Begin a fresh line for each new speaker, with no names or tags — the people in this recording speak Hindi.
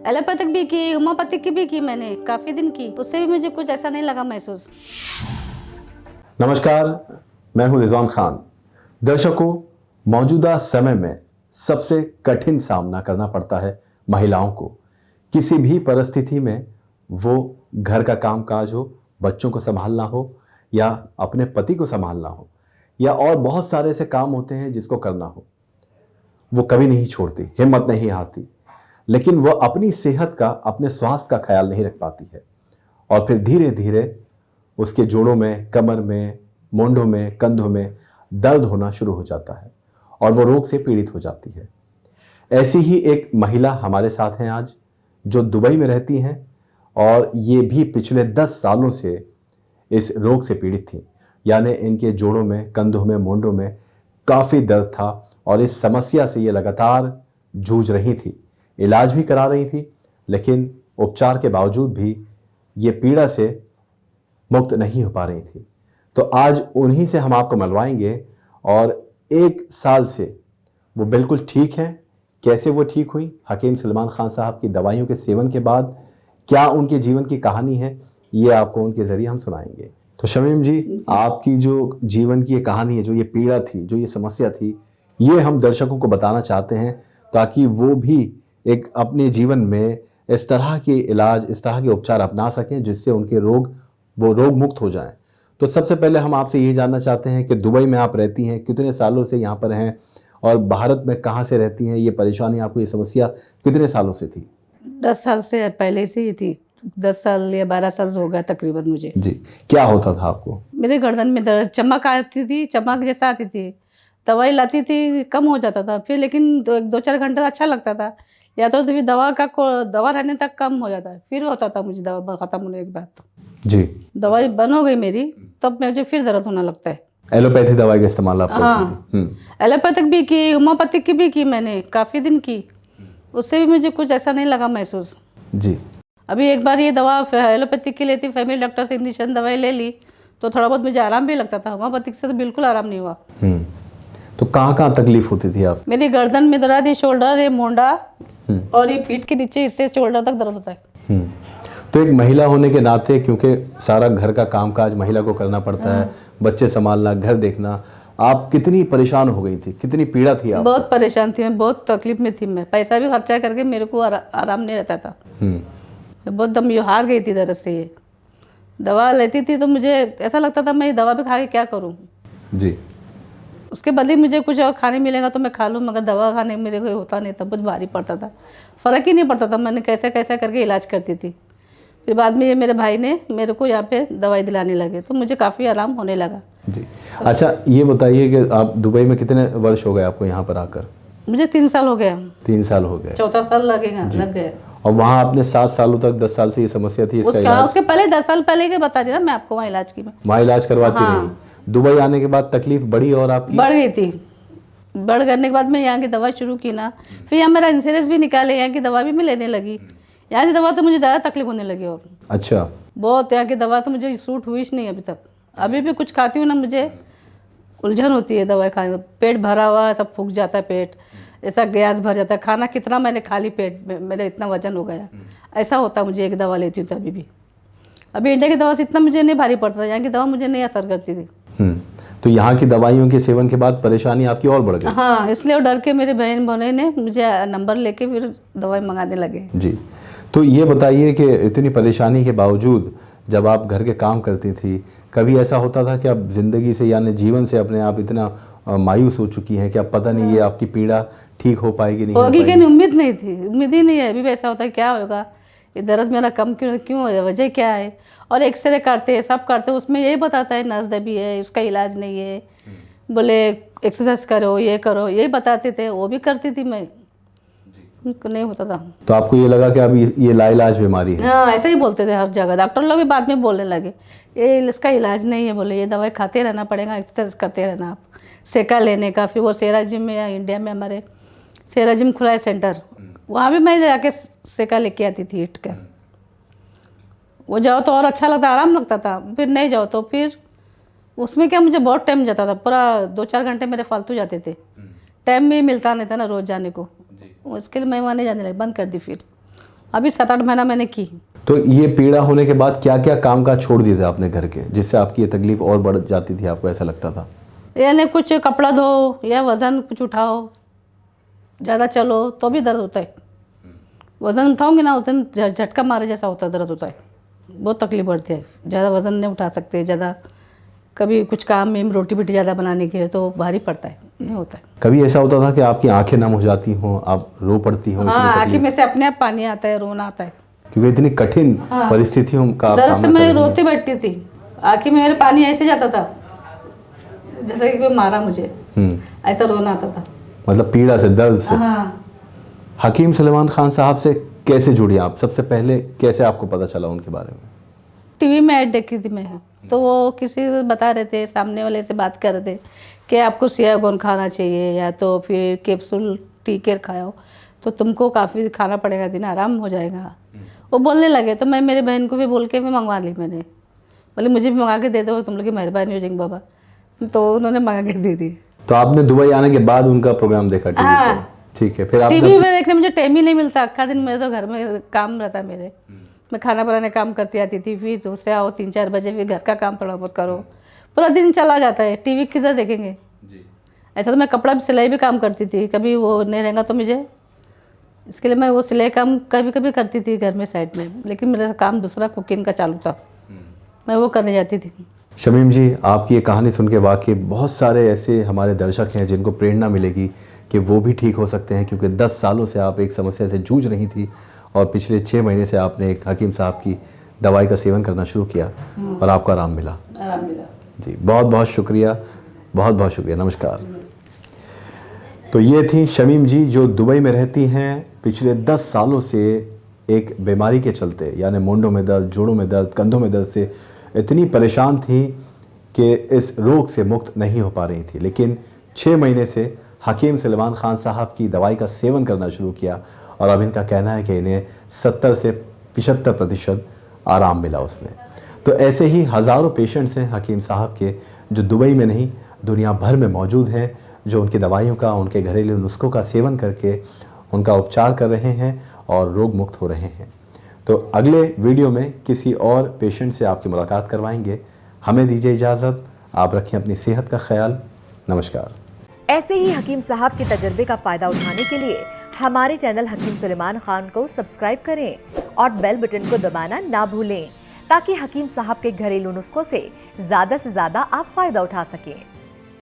एलोपैथिक भी की, होम्योपैथिक की भी की मैंने काफ़ी दिन की, उससे भी मुझे कुछ ऐसा नहीं लगा महसूस।
नमस्कार, मैं हूं रिजवान खान। दर्शकों, मौजूदा समय में सबसे कठिन सामना करना पड़ता है महिलाओं को। किसी भी परिस्थिति में वो घर का कामकाज हो, बच्चों को संभालना हो या अपने पति को संभालना हो या और बहुत सारे ऐसे काम होते हैं जिसको करना हो, वो कभी नहीं छोड़ती, हिम्मत नहीं हारती। लेकिन वो अपनी सेहत का, अपने स्वास्थ्य का ख्याल नहीं रख पाती है और फिर धीरे धीरे उसके जोड़ों में, कमर में, मोंढों में, कंधों में दर्द होना शुरू हो जाता है और वो रोग से पीड़ित हो जाती है। ऐसी ही एक महिला हमारे साथ हैं आज, जो दुबई में रहती हैं और ये भी पिछले 10 सालों से इस रोग से पीड़ित थी। यानी इनके जोड़ों में, कंधों में, मोंढों में काफ़ी दर्द था और इस समस्या से ये लगातार जूझ रही थी। इलाज भी करा रही थी, लेकिन उपचार के बावजूद भी ये पीड़ा से मुक्त नहीं हो पा रही थी। तो आज उन्हीं से हम आपको मिलवाएंगे और 1 साल से वो बिल्कुल ठीक हैं। कैसे वो ठीक हुई, हकीम सलमान खान साहब की दवाइयों के सेवन के बाद क्या उनके जीवन की कहानी है, ये आपको उनके ज़रिए हम सुनाएंगे। तो शमीम जी, आपकी जो जीवन की ये कहानी है, जो ये पीड़ा थी, जो ये समस्या थी, ये हम दर्शकों को बताना चाहते हैं ताकि वो भी एक अपने जीवन में इस तरह के इलाज, इस तरह के उपचार अपना सकें जिससे उनके वो रोग मुक्त हो जाएं। तो सबसे पहले हम आपसे यही जानना चाहते हैं कि दुबई में आप रहती हैं, कितने सालों से यहाँ पर हैं और भारत में कहाँ से रहती हैं? ये परेशानी आपको, ये समस्या कितने सालों से थी?
10 साल से पहले से ही थी, 10 साल या 12 साल हो गया तकरीबन मुझे।
जी, क्या होता था आपको?
मेरे गर्दन में दर्द, चमक आती थी, चमक जैसा आती थी। दवाई लाती थी, कम हो जाता था, फिर लेकिन 2-4 घंटे अच्छा लगता था, या तो फिर दवा रहने तक कम हो जाता है, फिर होता था मुझे दवा ख़त्म होने के बाद। तो
जी,
दवाई बंद हो गई मेरी, तब मुझे फिर दर्द होने लगता है।
एलोपैथी दवाई का इस्तेमाल आप करती थी?
एलोपैथिक भी की, होम्योपैथिक की भी की मैंने काफ़ी दिन की, उससे भी मुझे कुछ ऐसा नहीं लगा महसूस।
जी,
अभी एक बार ये दवा एलोपैथिक की लेती, फैमिली डॉक्टर से इंजेक्शन दवाई ले ली तो थोड़ा बहुत मुझे आराम भी लगता था। होम्योपैथिक से तो बिल्कुल आराम नहीं हुआ।
तो कहाँ कहाँ तकलीफ होती थी आप?
मेरी गर्दन में दर्द है, शोल्डर, ये मोंडा और ये पीठ के नीचे, इससे शोल्डर तक दर्द होता है।
तो एक महिला होने के नाते, क्योंकि सारा घर का कामकाज महिला को करना पड़ता है, बच्चे संभालना, घर देखना, आप कितनी परेशान हो गई थी, कितनी पीड़ा थी आप?
बहुत परेशान थी मैं, बहुत तकलीफ में थी मैं। पैसा भी खर्चा करके मेरे को आराम नहीं रहता था। मैं बहुत दम हार गई थी दर्द से। ये दवा लेती थी तो मुझे ऐसा लगता था मैं ये दवा भी खा के क्या करूँ।
जी,
उसके बदले मुझे कुछ और खाने मिलेगा तो मैं खा लूँ, मगर दवा खाने मेरे को होता नहीं था, बहुत भारी पड़ता था, फ़र्क ही नहीं पड़ता था। मैंने कैसे कैसे करके इलाज करती थी। फिर बाद में ये मेरे भाई ने मेरे को यहाँ पे दवाई दिलाने लगे तो मुझे काफ़ी आराम होने लगा।
जी। अच्छा, ये बताइए कि आप दुबई में कितने वर्ष हो गए आपको यहाँ पर आकर?
मुझे 3 साल हो गया।
3 साल हो गए।
चौथा साल लग गया।
और वहाँ आपने 7 सालों तक, 10 साल से ये समस्या थी, इसका इलाज?
उसके पहले 10 साल पहले के बता रही ना मैं आपको, वहाँ इलाज की मैं
वहाँ इलाज करवाती रही। दुबई आने के बाद तकलीफ बढ़ी और आपकी?
बढ़ गई थी। बढ़ करने के बाद मैं यहाँ की दवा शुरू की ना, फिर यहाँ मेरा इंश्योरेंस भी निकाले, यहाँ की दवा भी मैं लेने लगी। यहाँ की दवा तो मुझे ज़्यादा तकलीफ होने लगी और
अच्छा,
बहुत। यहाँ की दवा तो मुझे सूट हुई ही नहीं अभी तक। अभी भी कुछ खाती हूँ ना, मुझे उलझन होती है दवाई खाने। पेट भरा हुआ, सब फूक जाता है पेट, ऐसा गैस भर जाता है। खाना कितना मैंने खा ली, पेट में मेरे इतना वजन हो गया, ऐसा होता है मुझे। एक दवा लेती हूँ तो अभी इंडिया की दवा से इतना मुझे नहीं भारी पड़ता था, यहाँ की दवा मुझे नहीं असर करती थी।
तो यहाँ की दवाइयों के सेवन के बाद परेशानी आपकी और बढ़ गई?
हाँ, इसलिए वो डर के मेरे बहन भाई ने मुझे नंबर लेके फिर दवाई मंगाने लगे।
जी, तो ये बताइए कि इतनी परेशानी के बावजूद जब आप घर के काम करती थी, कभी ऐसा होता था कि आप ज़िंदगी से, यानी जीवन से अपने आप इतना मायूस हो चुकी हैं कि अब पता नहीं ये आपकी पीड़ा ठीक हो पाएगी, नहीं
होगी कि नहीं, उम्मीद नहीं थी, उम्मीद ही नहीं है। अभी भी ऐसा होता है क्या होगा, ये दर्द मेरा कम क्यों हो, वजह क्या है। और एक्सरे करते हैं, सब करते हैं, उसमें यही बताता है नस दबी है, उसका इलाज नहीं है, बोले एक्सरसाइज करो, ये करो, यही बताते थे। वो भी करती थी मैं, नहीं होता था।
तो आपको ये लगा कि अब ये लाइलाज बीमारी है?
हाँ, ऐसा ही बोलते थे हर जगह। डॉक्टर लोग भी बाद में बोलने लगे ये इसका इलाज नहीं है, बोले ये दवाई खाते रहना पड़ेगा, एक्सरसाइज करते रहना, आप सेका लेने का। फिर वो सेरा जिम में, या इंडिया में हमारे सेरा जिम खुला है सेंटर, वहाँ भी मैं जाके सेका लेके आती थी हिट का। वो जाओ तो और अच्छा लगता, आराम लगता था। फिर नहीं जाओ तो फिर उसमें क्या, मुझे बहुत टाइम जाता था, पूरा 2-4 घंटे मेरे फालतू जाते थे। टाइम भी मिलता नहीं था ना रोज़ जाने को, उसके लिए मैं वहाँ नहीं जाने लगी, बंद कर दी फिर। अभी 7-8 महीना मैंने की।
तो ये पीड़ा होने के बाद क्या क्या काम काज छोड़ दिए थे आपने घर के, जिससे आपकी ये तकलीफ और बढ़ जाती थी, आपको ऐसा लगता था?
यानी कुछ कपड़ा धो या वज़न कुछ उठाओ, ज़्यादा चलो तो भी दर्द होता है। वज़न उठाऊंगी ना उस दिन झटका मारे जैसा होता है, दर्द होता है, बहुत तकलीफ बढ़ती है। ज़्यादा वज़न नहीं उठा सकते, ज़्यादा कभी कुछ काम में रोटी बिटी ज़्यादा बनाने की है तो भारी पड़ता है, नहीं होता है।
कभी ऐसा होता था कि आपकी आंखें नम हो जाती हों, आप रो पड़ती हों?
हाँ, आँखी में से अपने आप पानी आता है, रोना आता है,
क्योंकि इतनी कठिन परिस्थितियों का आप
दर्द से
सामना कर
मैं
रही हैं।
रोती बैठती थी, आँखी में मेरे पानी ऐसे जाता था जैसे कि कोई मारा मुझे, ऐसा रोना आता था।
मतलब पीड़ा से, दर्द से।
हाँ,
हकीम सुलेमान खान साहब से कैसे जुड़ी आप? सबसे पहले कैसे आपको पता चला उनके बारे में?
टीवी में ऐड देखी थी मैं, तो वो किसी को बता रहे थे, सामने वाले से बात कर रहे थे कि आपको सियागोन खाना चाहिए या तो फिर कैप्सूल टीकेर खाओ तो तुमको काफ़ी खाना पड़ेगा, दिन आराम हो जाएगा। वो बोलने लगे तो मैं मेरे बहन को भी बोल के भी मंगवा ली मैंने, बोले मुझे भी मंगा के दे दो, तुम लोग की मेहरबानी हो जाएगी बाबा, तो उन्होंने मंगा के दे दी।
तो आपने दुबई आने के बाद उनका प्रोग्राम देखा टीवी पर? ठीक है, फिर आपने
टीवी में देखने मुझे टाइम ही नहीं मिलता, अक्का दिन मेरे तो घर में काम रहता मेरे, मैं खाना बनाने काम करती आती थी, फिर दूसरे आओ 3-4 बजे, फिर घर का काम थोड़ा बहुत करो, पूरा दिन चला जाता है, टीवी किधर देखेंगे जी। ऐसा तो मैं कपड़ा भी सिलाई भी काम करती थी, कभी वो नहीं रहेगा तो मुझे इसके लिए मैं वो सिलाई काम कभी कभी करती थी घर में साइड में, लेकिन मेरा काम दूसरा कुकिंग का चालू था, मैं वो करने जाती थी।
शमीम जी, आपकी ये कहानी सुन के वाकई बहुत सारे ऐसे हमारे दर्शक हैं जिनको प्रेरणा मिलेगी कि वो भी ठीक हो सकते हैं, क्योंकि 10 सालों से आप एक समस्या से जूझ रही थी और पिछले 6 महीने से आपने एक हकीम साहब की दवाई का सेवन करना शुरू किया और आपको आराम मिला। जी, बहुत बहुत शुक्रिया, बहुत बहुत शुक्रिया, नमस्कार। तो ये थी शमीम जी जो दुबई में रहती हैं। पिछले 10 सालों से एक बीमारी के चलते, यानी मुंडों में दर्द, जोड़ों में दर्द, कंधों में दर्द से इतनी परेशान थी कि इस रोग से मुक्त नहीं हो पा रही थी, लेकिन 6 महीने से हकीम सुलेमान खान साहब की दवाई का सेवन करना शुरू किया और अब इनका कहना है कि इन्हें 70 से 75% आराम मिला उसमें। तो ऐसे ही हज़ारों पेशेंट्स हैं हकीम साहब के जो दुबई में नहीं दुनिया भर में मौजूद हैं, जो उनकी दवाइयों का, उनके घरेलू नुस्खों का सेवन करके उनका उपचार कर रहे हैं और रोग मुक्त हो रहे हैं। तो अगले वीडियो में किसी और पेशेंट से आपकी मुलाकात करवाएंगे। हमें दीजिए इजाज़त, आप रखें अपनी सेहत का ख्याल। नमस्कार।
ऐसे ही हकीम साहब के तजर्बे का फ़ायदा उठाने के लिए हमारे चैनल हकीम सुलेमान खान को सब्सक्राइब करें और बेल बटन को दबाना ना भूलें, ताकि हकीम साहब के घरेलू नुस्खों से ज़्यादा आप फ़ायदा उठा सकें।